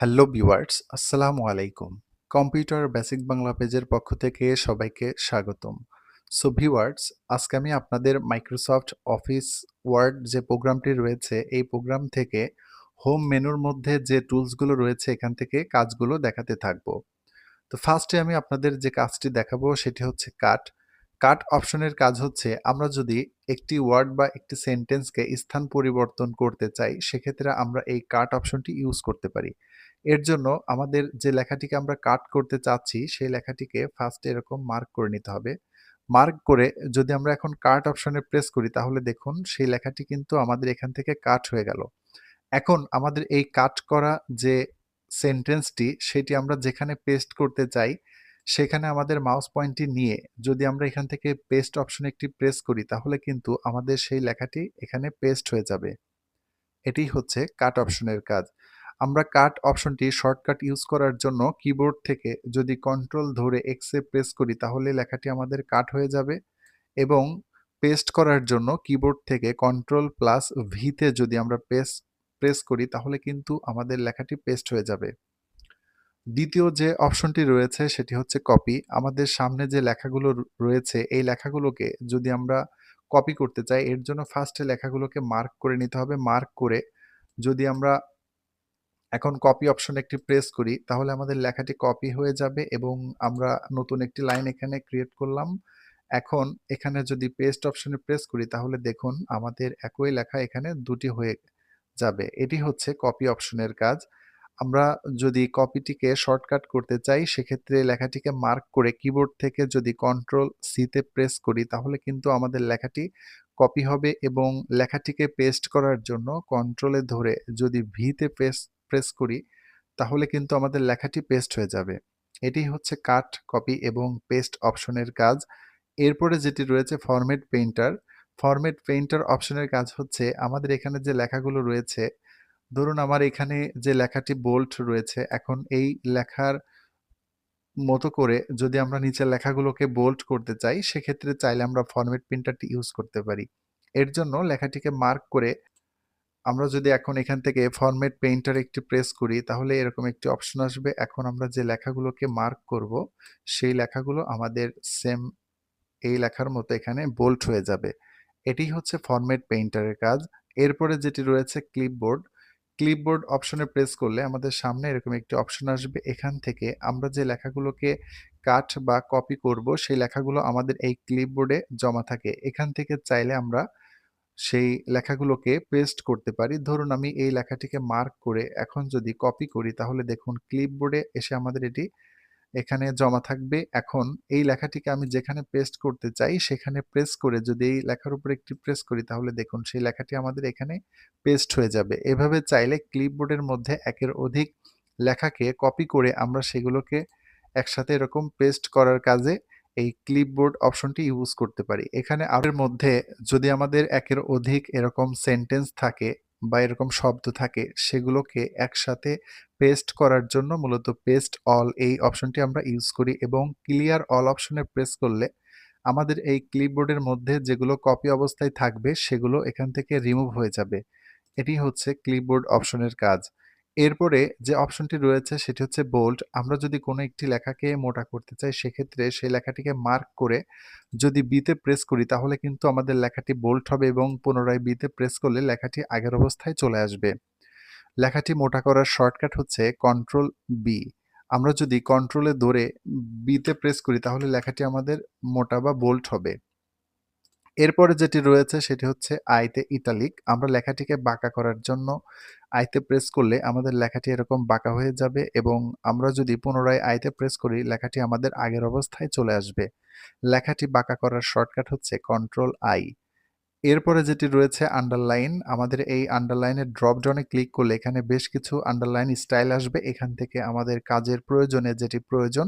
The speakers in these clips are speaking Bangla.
হ্যালো ভিউয়ার্স, আসসালামু আলাইকুম। কম্পিউটার বেসিক বাংলা পেজের পক্ষ থেকে সবাইকে স্বাগতম। সো ভিউয়ার্স, আজকে আমি আপনাদের মাইক্রোসফট অফিস ওয়ার্ড যে প্রোগ্রামটি রয়েছে, এই প্রোগ্রাম থেকে হোম মেনুর মধ্যে যে টুলসগুলো রয়েছে এখান থেকে কাজগুলো দেখাতে থাকবো। তো ফার্স্টে আমি আপনাদের যে কাজটি দেখাবো সেটি হচ্ছে কাট। কাট অপশনের কাজ হচ্ছে আমরা যদি একটি ওয়ার্ড বা একটি সেন্টেন্সকে স্থান পরিবর্তন করতে চাই সেক্ষেত্রে আমরা এই কাট অপশনটি ইউজ করতে পারি। এর জন্য আমাদের যে লেখাটিকে আমরা কাট করতে চাচ্ছি সেই লেখাটিকে ফার্স্টে এরকম মার্ক করে নিতে হবে। মার্ক করে যদি আমরা এখন কাট অপশনে প্রেস করি তাহলে দেখুন সেই লেখাটি কিন্তু আমাদের এখান থেকে কাট হয়ে গেল। এখন আমাদের এই কাট করা যে সেন্টেন্সটি সেটি আমরা যেখানে পেস্ট করতে চাই সেখানে আমাদের মাউস পয়েন্টটি নিয়ে যদি আমরা এখান থেকে পেস্ট অপশনে একটি প্রেস করি তাহলে কিন্তু আমাদের সেই লেখাটি এখানে পেস্ট হয়ে যাবে। এটি হচ্ছে কাট অপশনের কাজ। আমরা কাট অপশনটি শর্টকাট ইউজ করার জন্য কিবোর্ড থেকে যদি কন্ট্রোল ধরে এক্স এ প্রেস করি তাহলে লেখাটি আমাদের কাট হয়ে যাবে এবং পেস্ট করার জন্য কিবোর্ড থেকে কন্ট্রোল প্লাস ভিতে যদি আমরা প্রেস করি তাহলে কিন্তু আমাদের লেখাটি পেস্ট হয়ে যাবে। দ্বিতীয় যে অপশনটি রয়েছে সেটি হচ্ছে কপি। আমাদের সামনে যে লেখাগুলো রয়েছে এই লেখাগুলোকে যদি আমরা কপি করতে চাই এর জন্য ফার্স্টে লেখাগুলোকে মার্ক করে নিতে হবে। মার্ক করে যদি আমরা এখন কপি অপশনে একটি প্রেস করি তাহলে আমাদের লেখাটি কপি হয়ে যাবে এবং আমরা নতুন একটি লাইন এখানে ক্রিয়েট করলাম। এখন এখানে যদি পেস্ট অপশনে প্রেস করি তাহলে দেখুন আমাদের একই লেখা এখানে দুটি হয়ে যাবে। এটি হচ্ছে কপি অপশনের কাজ। আমরা যদি কপিটিকে শর্টকাট করতে চাই সেক্ষেত্রে লেখাটিকে মার্ক করে কিবোর্ড থেকে যদি কন্ট্রোল সি তে প্রেস করি তাহলে কিন্তু আমাদের লেখাটি কপি হবে এবং লেখাটিকে পেস্ট করার জন্য কন্ট্রোলে ধরে যদি ভি তে প্রেস করি তাহলে কিন্তু আমাদের লেখাটি পেস্ট হয়ে যাবে। এটি হচ্ছে কাট, কপি এবং পেস্ট অপশনের কাজ। এরপরে যেটি রয়েছে ফরম্যাট পেইন্টার। ফরম্যাট পেইন্টার অপশনের কাজ হচ্ছে আমাদের এখানে যে লেখাগুলো রয়েছে, ধরুন আমার এখানে যে লেখাটি বোল্ড রয়েছে, এখন এই লেখার মতো করে যদি আমরা নিচের লেখাগুলোকে বোল্ড করতে চাই, সেক্ষেত্রে চাইলে আমরা ফরম্যাট প্রিন্টারটি ইউজ করতে পারি। এর জন্য লেখাটিকে মার্ক করে আমরা যদি এখন এখান থেকে ফরম্যাট পেইন্টার একটি প্রেস করি, তাহলে এরকম একটি অপশন আসবে। এখন আমরা যে লেখাগুলোকে মার্ক করব, সেই লেখাগুলো আমাদের সেম এই লেখার মতো এখানে বোল্ড হয়ে যাবে। এটি হচ্ছে ফরম্যাট পেইন্টারের কাজ। এরপরে যেটি রয়েছে ক্লিপবোর্ড। ক্লিপবোর্ড অপশনে প্রেস করলে আমাদের সামনে এরকম একটি অপশন আসবে। এখান থেকে আমরা যে লেখাগুলোকে কাট বা কপি করব, সেই লেখাগুলো আমাদের এই ক্লিপবোর্ডে জমা থাকে। এখান থেকে চাইলে আমরা সেই লেখাগুলোকে পেস্ট করতে পারি। ধরুন আমি এই লেখাটিকে মার্ক করে এখন যদি কপি করি তাহলে দেখুন ক্লিপবোর্ডে এসে আমাদের এটি এখানে জমা থাকবে। এখন এই লেখাটিকে আমি যেখানে পেস্ট করতে চাই সেখানে প্রেস করে যদি এই লেখার উপর একটি প্রেস করি তাহলে দেখুন সেই লেখাটি আমাদের এখানে পেস্ট হয়ে যাবে। এভাবে চাইলে ক্লিপবোর্ডের মধ্যে একের অধিক লেখাকে কপি করে আমরা সেগুলোকে একসাথে এরকম পেস্ট করার কাজে এই ক্লিপবোর্ড অপশনটি ইউজ করতে পারি। এখানে এর মধ্যে যদি আমাদের একের অধিক এরকম সেন্টেন্স থাকে বা এরকম শব্দ থাকে সেগুলোকে একসাথে পেস্ট করার জন্য মূলত পেস্ট অল এই অপশনটি আমরা ইউজ করি এবং ক্লিয়ার অল অপশনে প্রেস করলে আমাদের এই ক্লিপবোর্ডের মধ্যে যেগুলো কপি অবস্থায় থাকবে সেগুলো এখান থেকে রিমুভ হয়ে যাবে। এটি হচ্ছে ক্লিপবোর্ড অপশনের কাজ। এরপরে যে অপশনটি রয়েছে সেটি হচ্ছে বোল্ড। আমরা যদি কোনো একটি লেখাকে মোটা করতে চাই সেক্ষেত্রে সেই লেখাটিকে মার্ক করে যদি বি তে প্রেস করি তাহলে কিন্তু আমাদের লেখাটি বোল্ড হবে এবং পুনরায় বি তে প্রেস করলে লেখাটি আগের অবস্থায় চলে আসবে। লেখাটি মোটা করার শর্টকাট হচ্ছে কন্ট্রোল বি। আমরা যদি কন্ট্রোলে ধরে বি তে প্রেস করি তাহলে লেখাটি আমাদের মোটা বা বোল্ড হবে। এরপরে যেটি রয়েছে সেটি হচ্ছে আইতে ইটালিক। আমরা লেখাটিকে বাঁকা করার জন্য আইতে প্রেস করলে আমাদের লেখাটি এরকম বাঁকা হয়ে যাবে এবং আমরা যদি পুনরায় আইতে প্রেস করি লেখাটি আমাদের আগের অবস্থায় চলে আসবে। লেখাটি বাঁকা করার শর্টকাট হচ্ছে কন্ট্রোল আই। এরপরে যেটি রয়েছে আন্ডারলাইন। আমাদের এই আন্ডারলাইনের ড্রপ ডাউনে ক্লিক করলে এখানে বেশ কিছু আন্ডারলাইন স্টাইল আসবে। এখান থেকে আমাদের কাজের প্রয়োজনে যেটি প্রয়োজন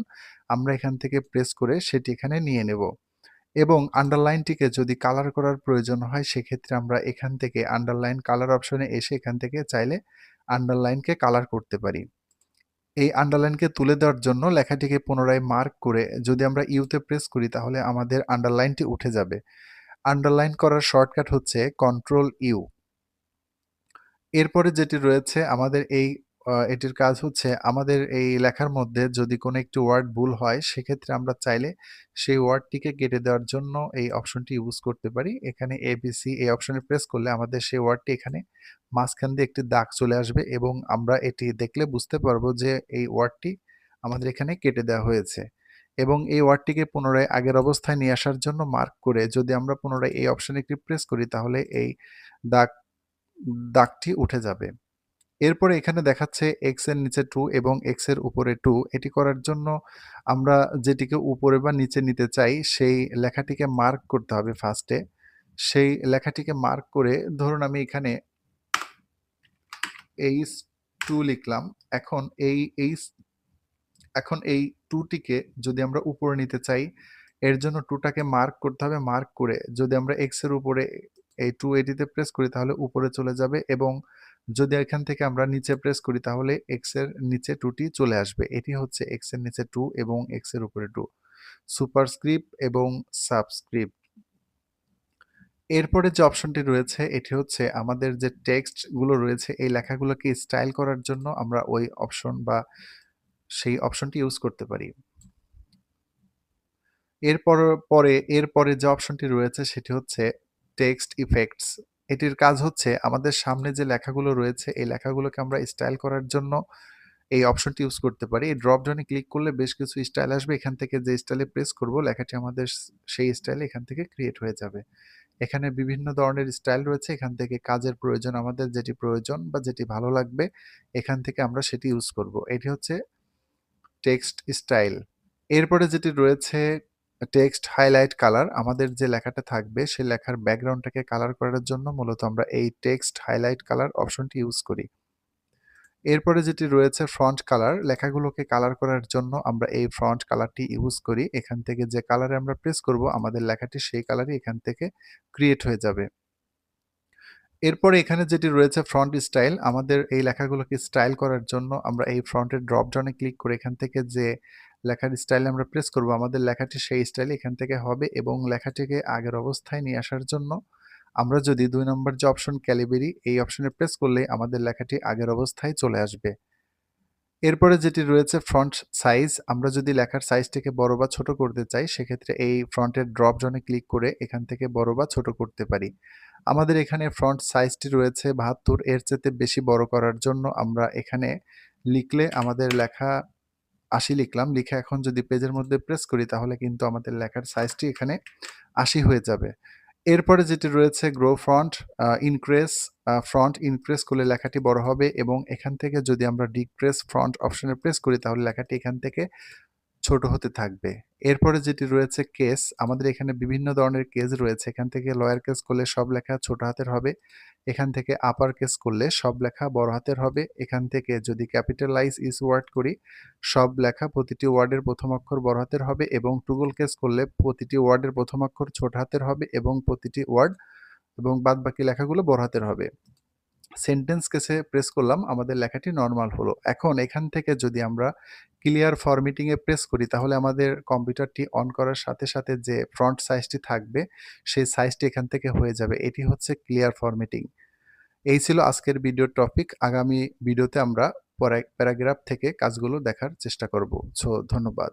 আমরা এখান থেকে প্রেস করে সেটি এখানে নিয়ে নেব। এবং আন্ডারলাইনটিকে যদি কালার করার প্রয়োজন হয় সেক্ষেত্রে আমরা এখান থেকে আন্ডারলাইন কালার অপশনে এসে এখান থেকে চাইলে আন্ডারলাইনকে কালার করতে পারি। এই আন্ডারলাইনকে তুলে দেওয়ার জন্য লেখাটিকে পুনরায় মার্ক করে যদি আমরা ইউতে প্রেস করি তাহলে আমাদের আন্ডারলাইনটি উঠে যাবে। আন্ডারলাইন করার শর্টকাট হচ্ছে কন্ট্রোল ইউ। এরপরে যেটি রয়েছে আমাদের এই এটির কাজ হচ্ছে আমাদের এই লেখার মধ্যে যদি কোনো একটি ওয়ার্ড ভুল হয় সেক্ষেত্রে আমরা চাইলে সেই ওয়ার্ডটিকে কেটে দেওয়ার জন্য এই অপশনটি ইউজ করতে পারি। এখানে এবিসি এই অপশনে প্রেস করলে আমাদের সেই ওয়ার্ডটি এখানে মাঝখান দিয়ে একটি দাগ চলে আসবে এবং আমরা এটি দেখলে বুঝতে পারবো যে এই ওয়ার্ডটি আমাদের এখানে কেটে দেওয়া হয়েছে। এবং এই ওয়ার্ডটিকে পুনরায় আগের অবস্থায় নিয়ে আসার জন্য মার্ক করে যদি আমরা পুনরায় এই অপশনে একটি প্রেস করি তাহলে এই দাগ দাগটি উঠে যাবে। এরপরে এখানে দেখাচ্ছে x এর নিচে 2 এবং x এর উপরে 2। এটি করার জন্য আমরা যেটিকে উপরে বা নিচে নিতে চাই সেই লেখাটিকে মার্ক করতে হবে ফার্স্টে। সেই লেখাটিকে মার্ক করে ধরুন আমি এখানে H2 লিখলাম। এখন এই 2 টিকে যদি আমরা উপরে নিতে চাই এর জন্য 2 টাকে মার্ক করতে হবে। মার্ক করে যদি আমরা x এর উপরে এই 2 এটিতে প্রেস করি তাহলে উপরে চলে যাবে এবং যদি এখান থেকে আমরা নিচে প্রেস করি তাহলে x এর নিচে 2 টি চলে আসবে। এটি হচ্ছে x এর নিচে 2 এবং x এর উপরে 2 সুপারস্ক্রিপ্ট এবং সাবস্ক্রিপ্ট। এরপরে যে অপশনটি রয়েছে এটি হচ্ছে আমাদের যে টেক্সট গুলো রয়েছে এই লেখাগুলোকে স্টাইল করার জন্য আমরা ওই অপশন বা সেই অপশনটি ইউজ করতে পারি। এরপরে যে অপশনটি রয়েছে সেটি হচ্ছে টেক্সট ইফেক্টস। এটির কাজ হচ্ছে আমাদের সামনে যে লেখাগুলো রয়েছে এই লেখাগুলোকে আমরা স্টাইল করার জন্য এই অপশনটি ইউজ করতে পারি। এই ড্রপ ডাউনে ক্লিক করলে বেশ কিছু স্টাইল আসবে। এখান থেকে যে স্টাইলে প্রেস করব লেখাটি আমাদের সেই স্টাইলে এখান থেকে ক্রিয়েট হয়ে যাবে। এখানে বিভিন্ন ধরনের স্টাইল রয়েছে। এখান থেকে কাজের প্রয়োজন আমাদের যেটি প্রয়োজন বা যেটি ভালো লাগবে এখান থেকে আমরা সেটি ইউজ করব। এটি হচ্ছে টেক্সট স্টাইল। এরপরে যেটি রয়েছে টেক্সট হাইলাইট কালার। আমাদের যে লেখাটা থাকবে সেই লেখার ব্যাকগ্রাউন্ডটাকে কালার করার জন্য মূলত আমরা এই টেক্সট হাইলাইট কালার অপশনটি ইউজ করি। এরপরে যেটি রয়েছে ফন্ট কালার। লেখাগুলোকে কালার করার জন্য আমরা এই ফন্ট কালারটি ইউজ করি। এখান থেকে যে কালারে আমরা প্রেস করব আমাদের লেখাটি সেই কালারই এখান থেকে ক্রিয়েট হয়ে যাবে। এরপরে এখানে যেটি রয়েছে ফন্ট স্টাইল। আমাদের এই লেখাগুলোকে স্টাইল করার জন্য আমরা এই ফন্টের ড্রপ ডাউনে ক্লিক করে এখান থেকে যে লেখার স্টাইলে আমরা প্রেস করব আমাদের লেখাটি সেই স্টাইলে এখান থেকে হবে এবং লেখাটিকে আগের অবস্থায় নিয়ে আসার জন্য আমরা যদি 2 নম্বর যে অপশন ক্যালিবেরি এই অপশনে প্রেস করলে আমাদের লেখাটি আগের অবস্থায় চলে আসবে। এরপরে যেটি রয়েছে ফন্ট সাইজ। আমরা যদি লেখার সাইজটিকে বড় বা ছোট করতে চাই সেক্ষেত্রে এই ফন্টের ড্রপ ডাউনে ক্লিক করে এখান থেকে বড় বা ছোট করতে পারি। আমাদের এখানে ফন্ট সাইজটি রয়েছে ৭২। এর চাইতে বেশি বড় করার জন্য আমরা এখানে লিখলে আমাদের লেখা ৮০ লিখলাম। লিখে এখন যদি পেজের মধ্যে প্রেস করি তাহলে কিন্তু আমাদের লেখার সাইজটি এখানে ৮০ হয়ে যাবে। এরপরে যেটি রয়েছে grow font increase font increase করলে লেখাটি বড় হবে এবং এখান থেকে যদি আমরা ডিক্রিজ ফন্ট অপশনে প্রেস করি তাহলে লেখাটি এখান থেকে ছোট হতে থাকবে। এরপরে যেটি রয়েছে কেস। আমাদের এখানে বিভিন্ন ধরনের কেস রয়েছে। এখান থেকে লোয়ার কেস করলে সব লেখা ছোট হাতের হবে। এখান থেকে আপার কেস করলে সব লেখা বড় হাতের হবে। এখান থেকে যদি ক্যাপিটালাইজ ইস ওয়ার্ড করি সব লেখা প্রতিটি ওয়ার্ডের প্রথম অক্ষর বড় হাতের হবে এবং টুগল কেস করলে প্রতিটি ওয়ার্ডের প্রথম অক্ষর ছোট হাতের হবে এবং প্রতিটি ওয়ার্ড এবং বাদবাকি লেখাগুলো বড় হাতের হবে। সেন্টেন্স কেসে প্রেস করলাম আমাদের লেখাটি নরমাল হলো। এখন এখান থেকে যদি আমরা ক্লিয়ার ফরম্যাটিং এ প্রেস করি তাহলে আমাদের কম্পিউটারটি অন করার সাথে সাথে যে ফন্ট সাইজটি থাকবে সেই সাইজটি এখান থেকে হয়ে যাবে। এটি হচ্ছে ক্লিয়ার ফরম্যাটিং। এই ছিল আজকের ভিডিওর টপিক। আগামী ভিডিওতে আমরা প্যারাগ্রাফ থেকে কাজগুলো দেখার চেষ্টা করব। ধন্যবাদ।